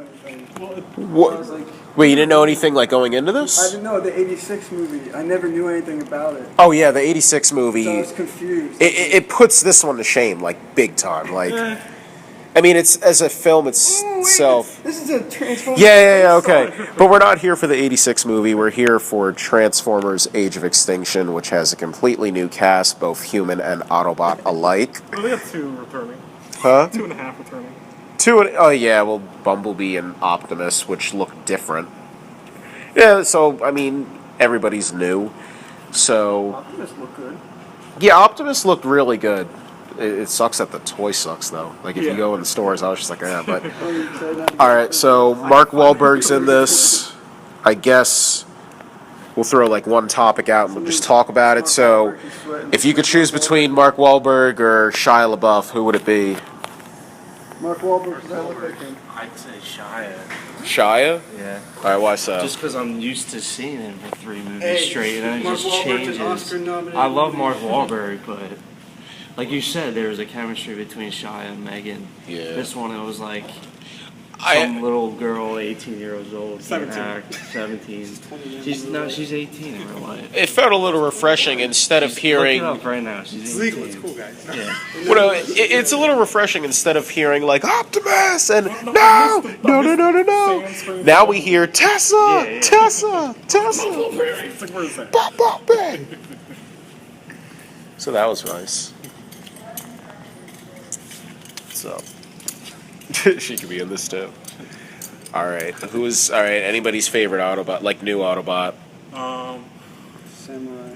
anything. What? I was like, Wait, you didn't know anything like going into I this? didn't know the '86 movie. I never knew anything about it. Oh yeah, the '86 So I movie. was confused. It puts this one to shame, like big time. Like, I mean, it's as a film itself. This is a Transformers. Yeah, okay. But we're not here for the '86 movie. We're here for Transformers: Age of Extinction, which has a completely new cast, both human and Autobot alike. Well, they have 2 returning. Huh? 2.5 returning. Oh yeah, well, Bumblebee and Optimus, which look different. Yeah, so I mean, everybody's new. So Optimus look good. yeah, Optimus looked really good. It sucks that the toy sucks though. Like if you go in the stores, I was just like, yeah. But all right, so Mark Wahlberg's in this. I guess we'll throw like one topic out and we'll just talk about it. So if you could choose between Mark Wahlberg or Shia LaBeouf, who would it be? Mark Wahlberg, that look like him. I'd say Shia. Shia? Yeah. All right, why so? Just because I'm used to seeing him for 3 movies Hey, straight, and then it Mark just Wahlberg's changes. an Oscar-nominated I love movie. Mark Wahlberg, but like you said, there was a chemistry between Shia and Megan. Yeah. This one, it was like I- some little girl, 18 years old, 17. 17. She's 18 in real life. It felt a little refreshing instead of Look hearing. it up right now. She's 18. It's cool, guys. Yeah. Well, no, it's a little refreshing instead of hearing like Optimus and no. Now we hear Tessa, Yeah. Tessa. It's like, where is that? Bumblebee. So that was nice. So she could be in this too. All right, anybody's favorite Autobot, like new Autobot? Samurai.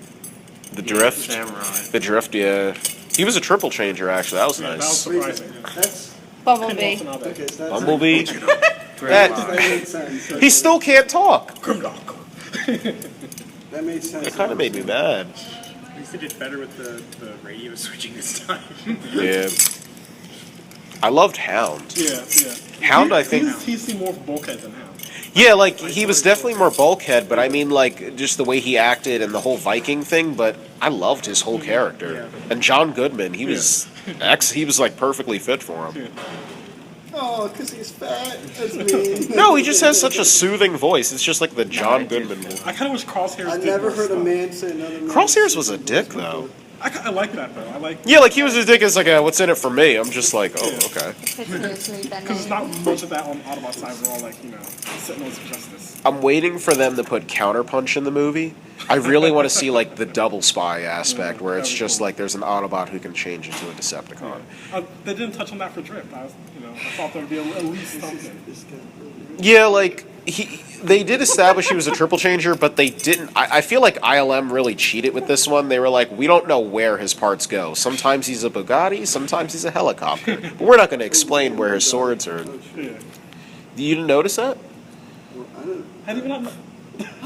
The Drift. Samurai. The Drift, yeah. He was a triple changer actually. That was That was nice. surprising. That's Bumblebee. okay. So that's Bumblebee. That That made sense. he still can't talk. That made sense. It kind of made me mad. At least they did better with the radio switching this time. Yeah. I loved Hound. Yeah. Hound, I think. He's seen more bulkhead than Hound. Yeah, like he was definitely more bulkhead, but I mean, like just the way he acted and the whole Viking thing. But I loved his whole character. And John Goodman, he was he was like perfectly fit for him. Oh, because he's fat. That's mean. No, he just has such a soothing voice. It's just like the John Goodman voice. I kind of wish Crosshairs I did never more heard a stuff. man say another man. Crosshairs was a dick though. I like that though. I like Yeah, like he was a dick as like what's in it for me? I'm just like, oh, okay. because it's not much of that on Autobot side. We're all like, sentinels of justice. I'm waiting for them to put Counterpunch in the movie. I really want to see like the double spy aspect where it's just like there's an Autobot who can change into a Decepticon. They didn't touch on that for Drift. I thought there would be at least something. Yeah, like they did establish he was a triple changer, but they didn't. I feel like ILM really cheated with this one. They were like, we don't know where his parts go. Sometimes he's a Bugatti, sometimes he's a helicopter. But we're not going to explain where his swords are. Yeah. You didn't notice that? How do you not know?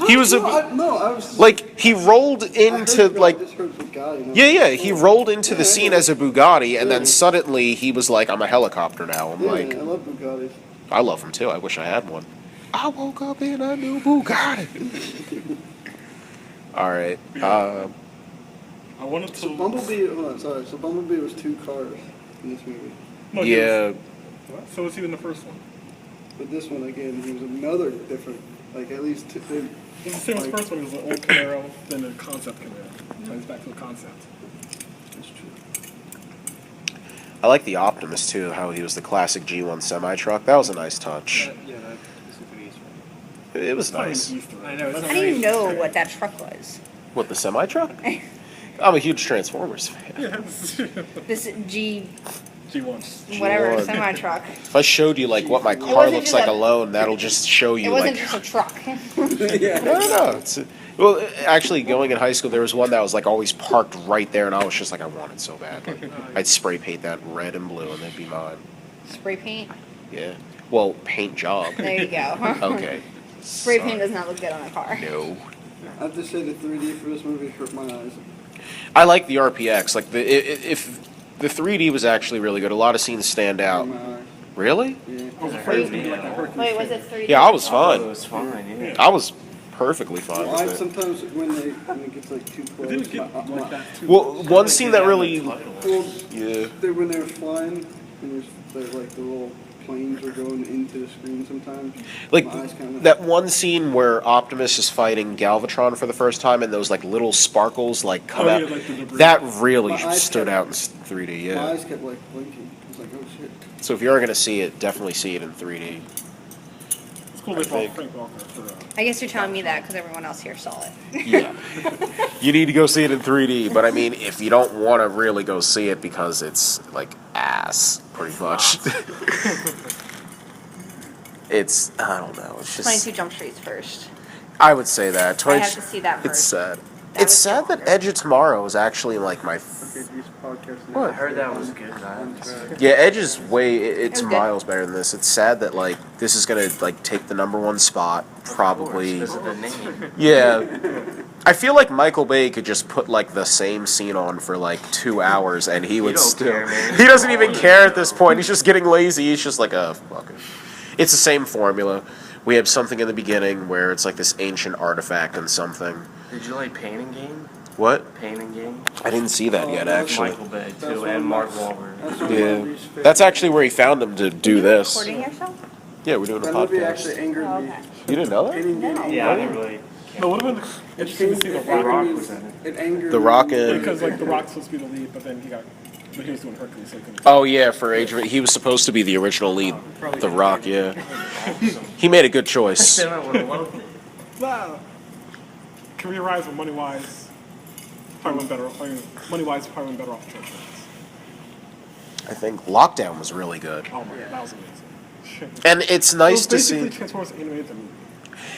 He was I was like he rolled into like. I just heard Bugatti, no. Yeah, he rolled into the scene as a Bugatti, and then suddenly he was like, I'm a helicopter now. I'm Yeah, like, I love Bugattis. I love him too. I wish I had one. I woke up in a new Bugatti. All right. I wanted to. So Bumblebee, hold on, sorry. So Bumblebee was 2 cars in this movie. No, he Yeah. was- So was he in the first one? But this one, again, he was another different, like at least 2. It's the same as the first one. It was an old Camaro, then a concept Camaro. So he's back to the concept. That's true. I like the Optimus too. How he was the classic G1 semi truck. That was a nice touch. Yeah, that's a good Easter egg. It was nice. I know. It's How do you know what that truck was? What, the semi truck? I'm a huge Transformers fan. Yeah, This G G1. whatever G1. semi truck. If I showed you like what my car wasn't looks just like a- alone, that'll just show It you wasn't like. just a truck. No. Well, actually, going in high school, there was one that was like always parked right there, and I was just like, I want it so bad. Like, I'd spray paint that red and blue, and they'd be mine. Spray paint. Yeah. Well, paint job. There you go. Okay. Spray paint does not look good on a car. No. I have to say the 3D for this movie hurt my eyes. I like the RPX. Like if the 3D was actually really good. A lot of scenes stand out. My eyes. Really? Yeah. I was afraid it was going to be like a Hercules. Wait, was it 3D? Yeah, I was It fine. was fine, yeah. I was perfectly fine Well, with it. sometimes when it gets like too It close, didn't get like that too. Well, one scene that really, well, yeah, when they were flying, and they're like the little planes were going into the screen sometimes. Like My eyes kinda- that one scene where Optimus is fighting Galvatron for the first time, and those like little sparkles like come Oh, out. yeah, like the debris. That really My eyes stood kept- out in 3D. My Yeah. eyes kept like blinking. I was like, oh shit. So if you're gonna see it, definitely see it in 3D. It's cool they brought think- Frank Welker for I guess you're telling me that because everyone else here saw it. Yeah. You need to go see it in 3D, but I mean, if you don't want to really go see it because it's like ass, pretty much. It's, I don't know, it's just. 22 Jump Street's first. I would say that. I have to see that It's first. sad. That It's was sad that longer. Edge of Tomorrow is actually like my. Okay, these podcasts. What? I heard that was good, man. Yeah, Edge is it's It was good. miles better than this. It's sad that like this is gonna like take the #1 spot probably. Because of the name. Yeah. I feel like Michael Bay could just put like the same scene on for like 2 hours and he would don't still. care, man. He doesn't even care at this point. He's just getting lazy. He's just like, fuck it. It's the same formula. We have something in the beginning where it's like this ancient artifact and something. Did you like Pain and Gain? What? Pain and Gain? I didn't see that yet, actually. Michael Bay That's too, one and of Mark my- Wahlberg. That's one of my Yeah. least favorite- That's actually where he found him to do this. Recording yourself? Yeah, we're doing a That movie actually podcast. angered Oh, me. okay. You didn't know that? It didn't- No. Yeah, I didn't really. No, would have been interesting to see The Rock. Rock was in it. It angered The me. Rock and- Because like The Rock's supposed to be the lead, but then but he was doing Hercules, so he couldn't. Oh yeah, for Age of It, he was supposed to be the original lead, The Rock. Yeah, he made a good choice. Then I would have loved it. Wow. Career Rise or Money Wise, probably went better. Money Wise probably went better off Transformers. I think Lockdown was really good, Oh my, that was amazing. and it's nice to basically see. Transformers animated the movie.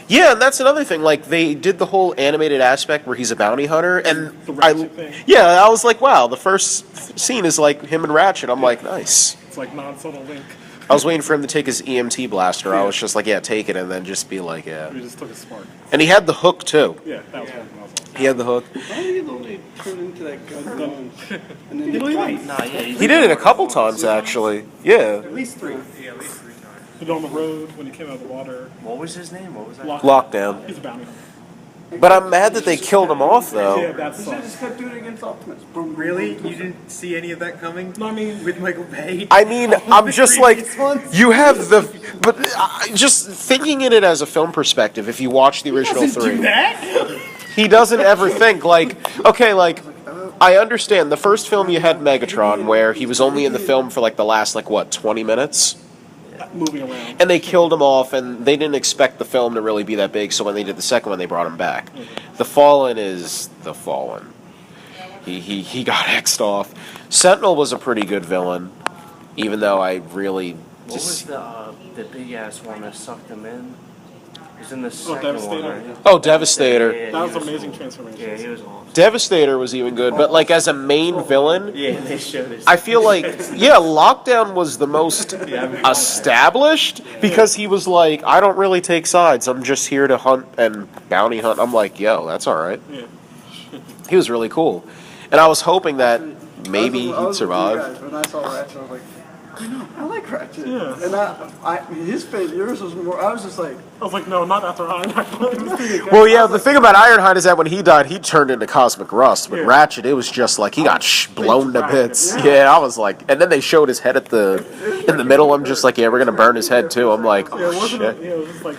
Yeah, and that's another thing. Like they did the whole animated aspect where he's a bounty hunter, and The Ratchet thing. yeah, I was like, wow, the first scene is like him and Ratchet. I'm like, nice. It's like non-subtle link. I was waiting for him to take his EMT blaster. I was just like, yeah, take it, and then just be like, yeah. We just took a spark. And he had the hook too. Yeah, that was awesome. He had the hook. Why did he only turn into that gun once? And then Really? he Nah, yeah, He did it a couple times actually. Yeah. At least 3. Yeah, at least 3 times. But on the road when he came out of the water. What was his name? What was that? Lockdown. He's a bounty hunter. But I'm mad that they killed him off Yeah, though. that's should have just kept doing it against Optimus. Boom, boom, Really? boom. You didn't see any of that coming? No, I mean, With Michael Bay? I mean, I'm just like, Previous ones? you have the, but just thinking in it as a film perspective, if you watch the original three, he doesn't ever think like, okay, like, I understand the first film you had Megatron where he was only in the film for like the last like what 20 minutes, moving around. and they killed him off, and they didn't expect the film to really be that big, so when they did the second one, they brought him back. The Fallen is the Fallen. He got X'd off. Sentinel was a pretty good villain, even though I really What was just. the big ass one that sucked him in? He was in the second one, Devastator. right? Oh, Devastator. Yeah, That he was amazing cool. transformation. Yeah, he was awesome. Devastator was even good, but like as a main villain, Yeah, they showed his. I feel like yeah, Lockdown was the most established because he was like, I don't really take sides. I'm just here to hunt and bounty hunt. I'm like, yo, that's all right. Yeah. He was really cool, and I was hoping that maybe I he'd was with you survive. guys when I saw Ratchet, I was like, I like Ratchet. Yeah. And his face, yours was more. I was just like, I was like, no, not after Ironhide. Well, yeah, the thing about Ironhide is that when he died, he turned into cosmic rust. But Yeah. Ratchet, it was just like he got blown to Ratchet, bits. yeah. Yeah, I was like, and then they showed his head in the middle. I'm just like, yeah, we're gonna burn his head too. I'm like, Yeah, oh wasn't shit. it? Yeah, it was just like,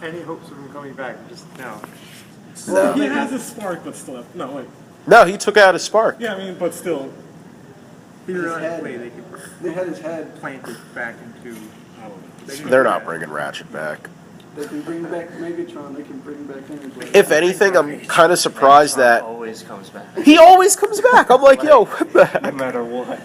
Any hopes of him coming back? Just no. he has a spark, but still, no, wait. No, he took out his spark. Yeah, I mean, but still, Theoretically, they could they had his head. plant it back into. I don't know. They're not bringing Ratchet back. They can bring back Megatron. They can bring back anybody. If anything, I'm kind of surprised that always comes back. he always comes back. I'm like, yo, what the No heck? matter what.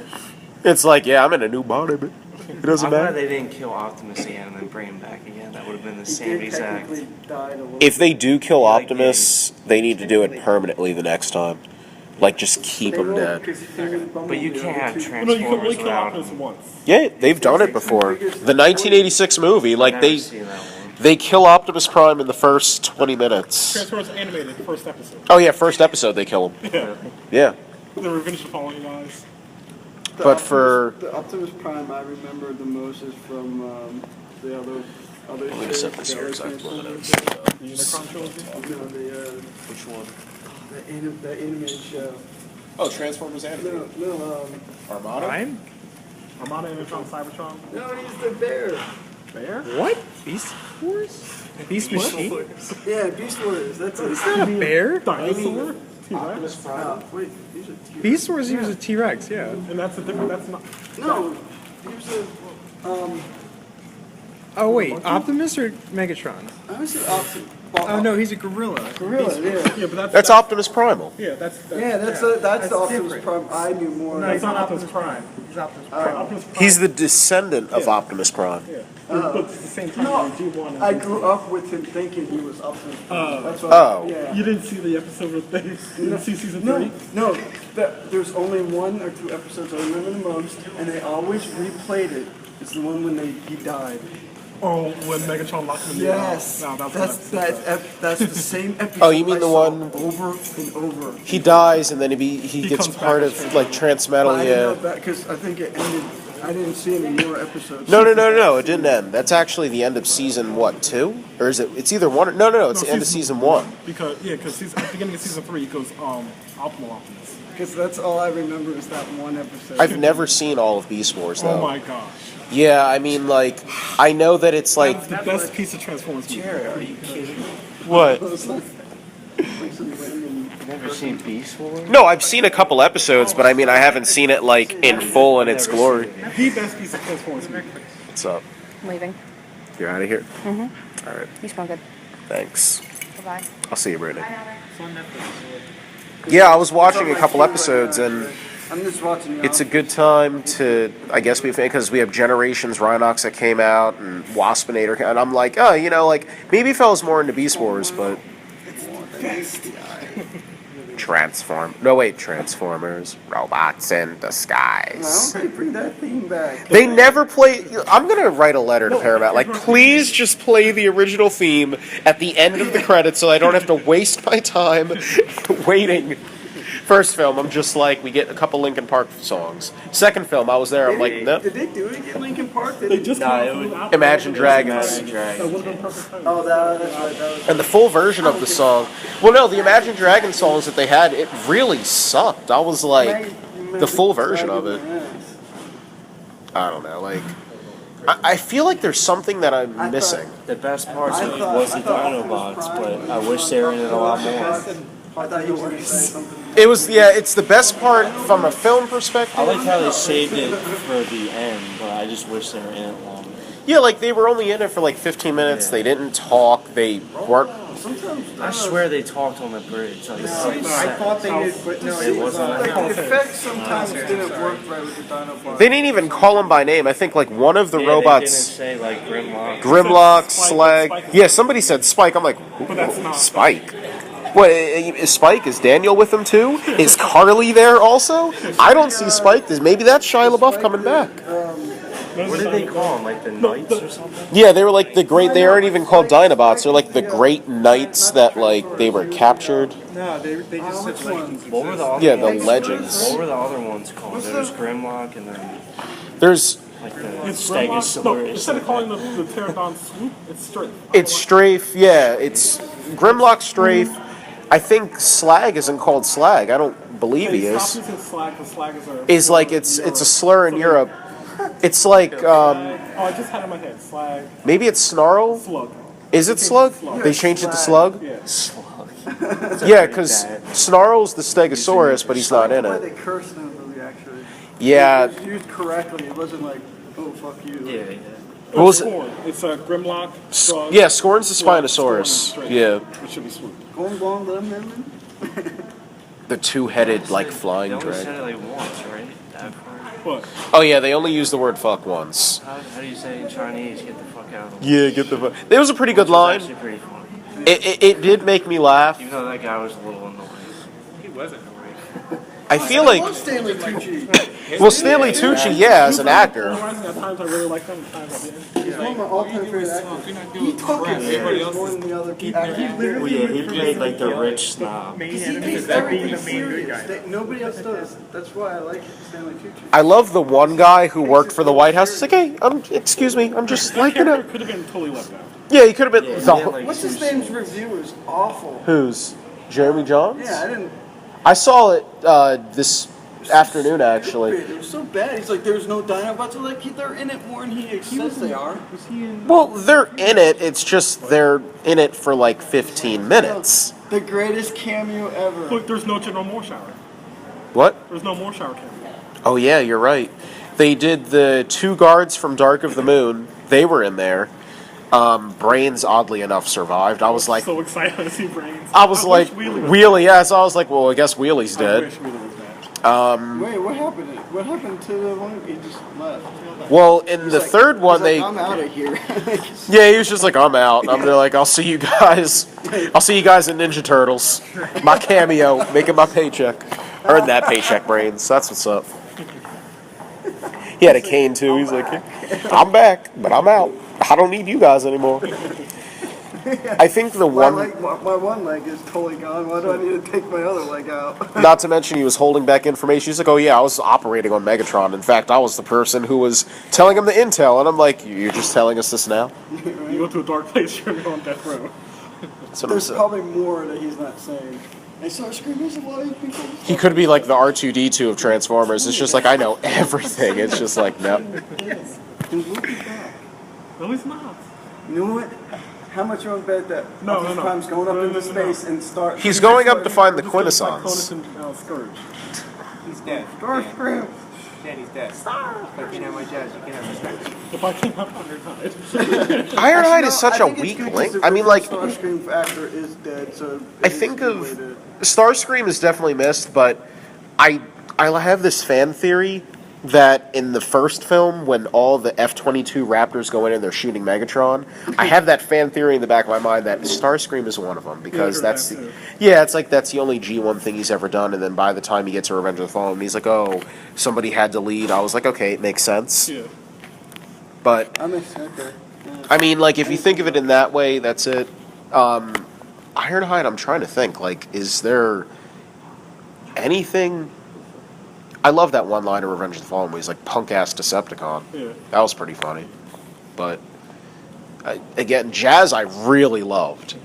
It's like, yeah, I'm in a new body, but it doesn't I'm glad matter. they didn't kill Optimus again and then bring him back again. That would have been the He same did exact. technically died a little. If they do kill Yeah, like Optimus, they need to do it permanently the next time. Like, just keep him dead. But you can't have Well, no, you can only Transformers kill without Optimus him. once. Yeah, they've done it before. The 1986 movie, like Never they seen that one. they kill Optimus Prime in the first 20 minutes. Transformers animated, first episode. Oh yeah, first episode they kill him. Yeah. Yeah, The Revenge of the Fallen guys. The but for the Optimus Prime, I remember the most is from the other. let me just set this here the so I can look it up. The Unicron trilogy. No, Which one? the animated show. Oh, Transformers No, animated. no, Armada. Prime? Armada Animatronic Cybertron. No, he's the bear. Bear? What? Beast Wars? Beast Machine? Yeah, Beast Warriors. That's it. It's not a bear. Dinosaur? T-Rex? Wait, these are T-Rex. Beast Wars uses T-Rex, yeah. And that's a different, that's not, No, these are. Oh wait, Optimus or Megatron? I was an Optimus. Oh no, he's a gorilla. Gorilla. Yeah. yeah, but That's Optimus Primal. yeah, that's Yeah, that's the Optimus Prime. I knew more. that's not Optimus Prime. He's Optimus Optimus Prime. He's the descendant of Optimus Prime. Yeah. But at the same time, No, G1 and I grew up with him thinking he was Optimus Prime. That's why. Oh. Yeah. You didn't see the episode with they didn't see season 3? No, there's only 1 or 2 episodes I remember the most, and they always replayed it. It's the one when he died. Oh, when Megatron locked him in the Yes, no, that's the same episode. Oh, you mean I the saw one- over and over. He dies and then he gets comes part back of as like Transmetal. I didn't know Yeah. that because I think it ended. I didn't see any more episodes. No, it didn't end. That's actually the end of season 2, or is it? It's either one. Or, no, it's the end of season 1. Because at the beginning of season 3 it goes Optimus. Because that's all I remember is that one episode. I've never seen all of Beast Wars though. Oh my gosh. Yeah, I mean, like, I know that it's like That's the best piece of Transformers movie. Are you kidding me? what? Never seen Beast Wars? No, I've seen a couple episodes, but I mean, I haven't seen it like in full in its glory. The best piece of Transformers movie. What's up? I'm leaving. You're out of here. All right, You smell good. thanks. Bye-bye. I'll see you, Brittany. Yeah, I was watching a couple episodes, and I'm just watching. it's a good time to, I guess, because we have Generations Rhinox that came out and Waspinator, and I'm like, oh, you know, like maybe if I was more into Beast Wars, but Transformers, robots in disguise. Bring that thing back. They never play. I'm gonna write a letter to Paramount, like, please just play the original theme at the end of the credits, so I don't have to waste my time waiting. First film, I'm just like, we get a couple Linkin Park songs. Second film, I was there, I'm like, no. Did they do it in Linkin Park? They just came out with Optimus. Imagine Dragons. That would have been perfect timing. Oh, that's right. That was. And the full version of the song. Well, no, the Imagine Dragons songs that they had, it really sucked. I was like, the full version of it. I don't know, like, I feel like there's something that I'm missing. The best parts I of it thought- was I the thought Dinobots, Optimus but Prime I wish they were in it a lot more. I thought you were going to say something. It was, yeah, it's the best part from a film perspective. I like how they saved it for the end, but I just wish they were in it longer. Yeah, like they were only in it for like 15 minutes. They didn't talk. They weren't. I swear they talked on the bridge. Like, I thought they did, but no, it wasn't. Like the effects sometimes didn't work right with the Dinobots. They didn't even call them by name. I think like one of the Yeah, they didn't robots, say like Grimlock. Grimlock, Spike, Slag. Spike is- Yeah, somebody said Spike. I'm like, But that's not Spike. What is Spike? Is Daniel with them too? Is Carly there also? I don't see Spike. Maybe that's Shia LaBeouf coming back. What did they call them? Like the Knights or something? Yeah, they were like the great. They aren't even called Dinobots. They're like the great knights that like they were captured. no, they just said legends. What were the other Yeah, the ones? legends. What were the other ones called? There was Grimlock and then There's like the It's Grimlock. No, Stegosaurus. instead of calling the Pterodon swoop, it's straight. It's Strafe, yeah. It's Grimlock Strafe. I think Slag isn't called Slag. I don't believe he Stop is. using slag because slag is a. Is like it's a slur in Europe. It's like Oh, I just had it in my head. Slag, maybe it's Snarl. slug. Is it Slug? Slug. They changed it to Slug. Yeah. Yeah, because Snarl's the Stegosaurus, but he's not in The way they it. cursed in the movie, actually. Yeah. It was used correctly. It wasn't like, oh, fuck you. Yeah, yeah. What was it? Scorn. It's a Grimlock. Slug, Yeah, Scorn's the Slug, Spinosaurus. Scorn, straight. Yeah, It should be swoop. Going blonde, lemon. the two-headed like They flying only said dragon. it like once, right? That part. But Oh yeah, they only use the word "fuck" once. How do you say in Chinese? Get the fuck out of the Yeah, get the fuck. It was a pretty good Which was line. actually pretty funny. It did make me laugh. Even though that guy was a little annoying. He wasn't annoying. I feel like, Stanley Tucci. well, Stanley Tucci, yeah, as an actor. at times I really like them, at times I didn't. He's one of my all-time favorite actors. He took it more than the other people. Well, yeah, he played like the rich snob. He takes everything serious. Nobody else does. That's why I like Stanley Tucci. I love the one guy who worked for the White House. He's like, hey, excuse me, I'm just like, you know. Character could have been totally left out. Yeah, he could have been. Yeah, he the- didn't, like, What's his name's review is awful. Who's? Jeremy Johns? Yeah, I didn't. I saw it this afternoon, actually. It was so bad. He's like, there's no Dinobots. I'm like, they're in it more than he says they are. Was he in? Well, they're in it. It's just they're in it for like 15 minutes. The greatest cameo ever. Look, there's no General Moorshower. What? There's no Moorshower cameo. Oh yeah, you're right. They did the 2 guards from Dark of the Moon. They were in there. Brains, oddly enough, survived. I was like, So excited to see Brains. I was like, wish Wheelie was Wheelie. Yeah, so I was like, well, I guess Wheelie's I dead. wish Wheelie was back. Wait, what happened? What happened to the one? He just left. Well, in the Like- third one, he's they like, I'm out of here. yeah, he was just like, I'm out. I'm there like, I'll see you guys. I'll see you guys in Ninja Turtles. My cameo, making my paycheck. Earned that paycheck, Brains. That's what's up. He had a cane too. He's like, I'm back, but I'm out. I don't need you guys anymore. I think the my, one, my one leg is totally gone. Why do I need to take my other leg out? not to mention he was holding back information. He's like, oh yeah, I was operating on Megatron. In fact, I was the person who was telling him the intel. And I'm like, you're just telling us this now? You go to a dark place, you're on death row. That's what I'm There's saying. probably more that he's not saying. And Starscream is alive, people. He could be like the R2-D2 of Transformers. It's just like, I know everything. It's just like, no. Is Luke back? No, he's not. You know what? How much you want to bet that No, Optimus no, no. Prime's going up No, into no, no, space and start... He's going up to find the Just gonna fight Quintessence. Cronus and Scourge. He's dead. Starscream! Dan, he's dead. But you know my jazz, you can have respect. If I came up Ironhide. Ironhide is such a I think it's weak good 'cause link. the I mean, like, Starscream actor is dead, so... I it is think a good of way to- Starscream is definitely missed, but I have this fan theory that in the first film, when all the F-22 Raptors go in and they're shooting Megatron, I have that fan theory in the back of my mind that Starscream is one of them because Yeah, I heard that's that the, too. yeah, it's like that's the only G1 thing he's ever done. And then by the time he gets to Revenge of the Fallen, he's like, oh, somebody had to lead. I was like, okay, it makes sense. Yeah. But I'm okay. I mean, like, if you think of it in that way, that's it. Ironhide, I'm trying to think, like, is there anything... I love that one line of Revenge of the Fallen where he's like, punk-ass Decepticon. Yeah. That was pretty funny. But, again, Jazz I really loved.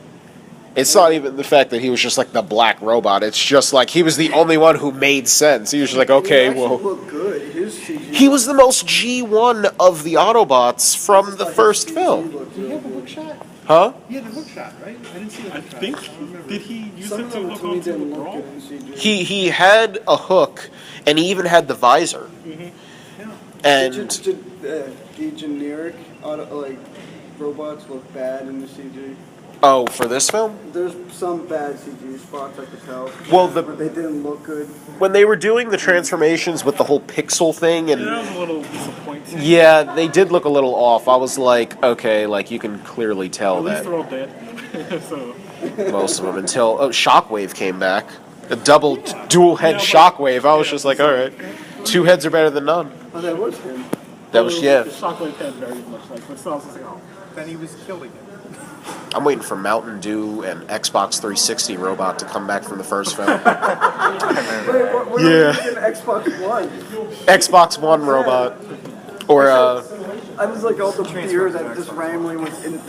It's not even the fact that he was just like the black robot. It's just like he was the only one who made sense. He was just like, okay, He well... actually looked good. His CG... He was the most G1 of the Autobots from the first film. looked Did he have a really hook shot? Huh? He had a hook shot, right? I didn't see the I hook shot. think, did he use Some it of to them hook to me onto the didn't look brawl? good in CG. He had a hook, and he even had the visor. And The generic robots look bad in the CG. oh, for this film, There's some bad CG spots I could tell. Well, but they didn't look good. when they were doing the transformations with the whole pixel thing, Yeah, and that was a little disappointing. yeah, they did look a little off. I was like, okay, like you can clearly tell At least that they're all dead. So, most of them until Shockwave came back, a double dual head Yeah, but- Shockwave. I was just like, all right, 2 heads are better than none. Oh, that was him. That was yeah. The Shockwave had very much like, but still, I was just like, oh. Then he was killed again. I'm waiting for Mountain Dew and Xbox 360 robot to come back from the first film. Wait, what Yeah. was it in Xbox One? Xbox One robot, or I was like all the beer that just randomly was in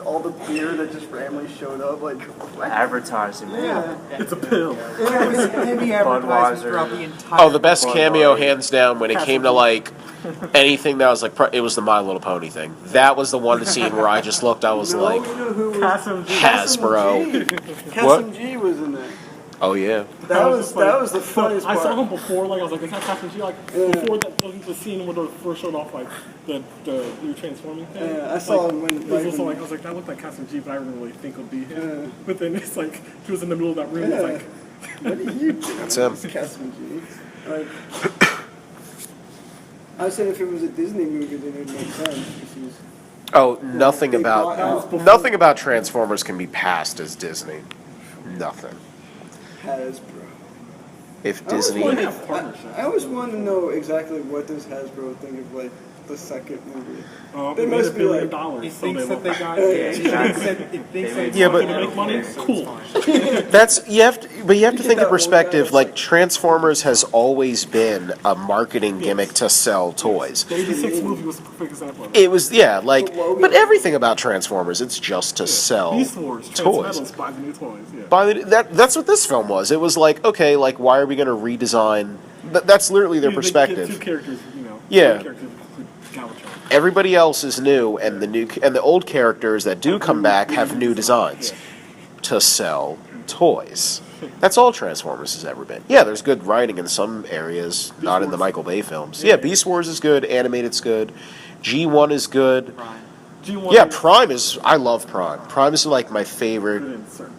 all the beer that just randomly showed up. Like, what? Advertising, man. Yeah. It's a pill. Heavy advertisement Budweiser. throughout the entire... oh, the best cameo hands down when it came to like anything that was like it was the My Little Pony thing. That was the one scene where I just looked. I was No, like, you know who was? Kasim G. Hasbro. Kasim G was in there. Oh yeah. That was just like- the funniest I part. saw him before, like I was like, is that Captain G? Like before that wasn't the scene where they first showed off like the new transforming thing. Yeah, I saw like, him when- it was like, also when- like I was like that looked like Captain G, but I didn't really think it would be him. But then it's like he was in the middle of that room. It's like What are you doing? That's him. Kasim G. Like, I said if it was a Disney movie, then it would make sense. 'Cause he's Oh, nothing They bought about out nothing about Transformers can be passed as Disney. Nothing. Hasbro. If I always Disney, wanted- have partnerships. I always want to know exactly what does Hasbro think of like the second movie. They they made must $1 be billion. like, He So thinks they that they look- got... Yeah, It thinks that... It thinks that... Yeah, but- to make money. Cool. that's you have to, but you have to Did think that of one perspective. guy Like that's Transformers has always been a marketing gimmick to sell toys. The 86 movie was a perfect example of it. It was yeah, like The logo. but everything about Transformers, it's just to sell Beast Wars, toys. Transmetals buy the new toys. Yeah. By the, that's what this film was. It was like, okay, like why are we going to redesign That's literally their They get perspective. two characters, you know. Yeah. Two characters with Galvatron. Everybody else is new, and the old characters that do come back have new designs to sell toys. That's all Transformers has ever been. Yeah, there's good writing in some areas, not in the Michael Bay films. Yeah, Beast Wars is good, Animated's good, G1 is good. G1 Yeah, is Prime is. I love Prime. Prime is like my good favorite. in certain-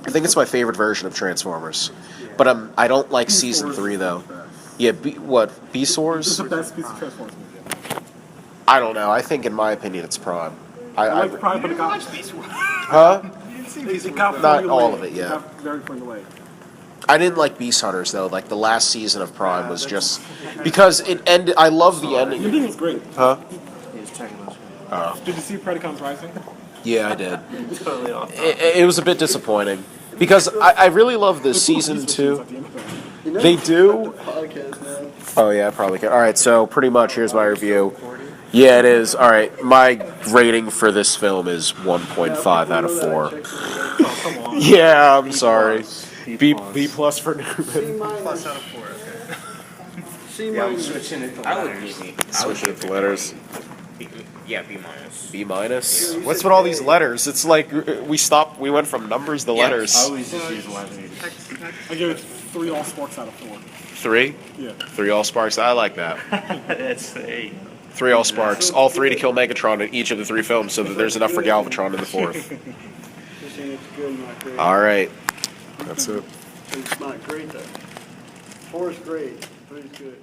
I think it's my favorite version of Transformers. But I don't like season 3 though. Yeah, Beast It's Wars? the best piece of Transformers movie. I don't know. I think in my opinion it's Prime. I like Prime, but it got Huh? it got Not formulaic. all of it, yeah. It got very formulaic. I didn't like Beast Hunters though. Like the last season of Prime was just because it ended. I love the The ending. ending was great. Huh? He's checking us. Did you see Predacons Rising? Yeah, I did. Totally off. It was a bit disappointing because I really love the season 2. They do. Podcast now. Oh yeah, I probably can. All right, so pretty much here's my review. Yeah, it is. All right, my rating for this film is 1.5 out of 4. Oh, come on. Yeah, I'm sorry. B+. B plus for Newman. C minus. Plus out of 4, okay. C Yeah, I'm minus. switching it to I would letters. give me. Switch it to letters. Yeah, B minus. B minus. What's with all these letters? It's like we went from numbers to letters. I always just use letters. I give it 3 all sporks out of 4. 3. Yeah. 3 all sparks. I like that. That's 8. 3 all sparks. All 3 to kill Megatron in each of the 3 films, so that there's enough for Galvatron in the 4th. Just saying it's good, not great. All right. That's it. It's not great though. 4 is great. 3 is good.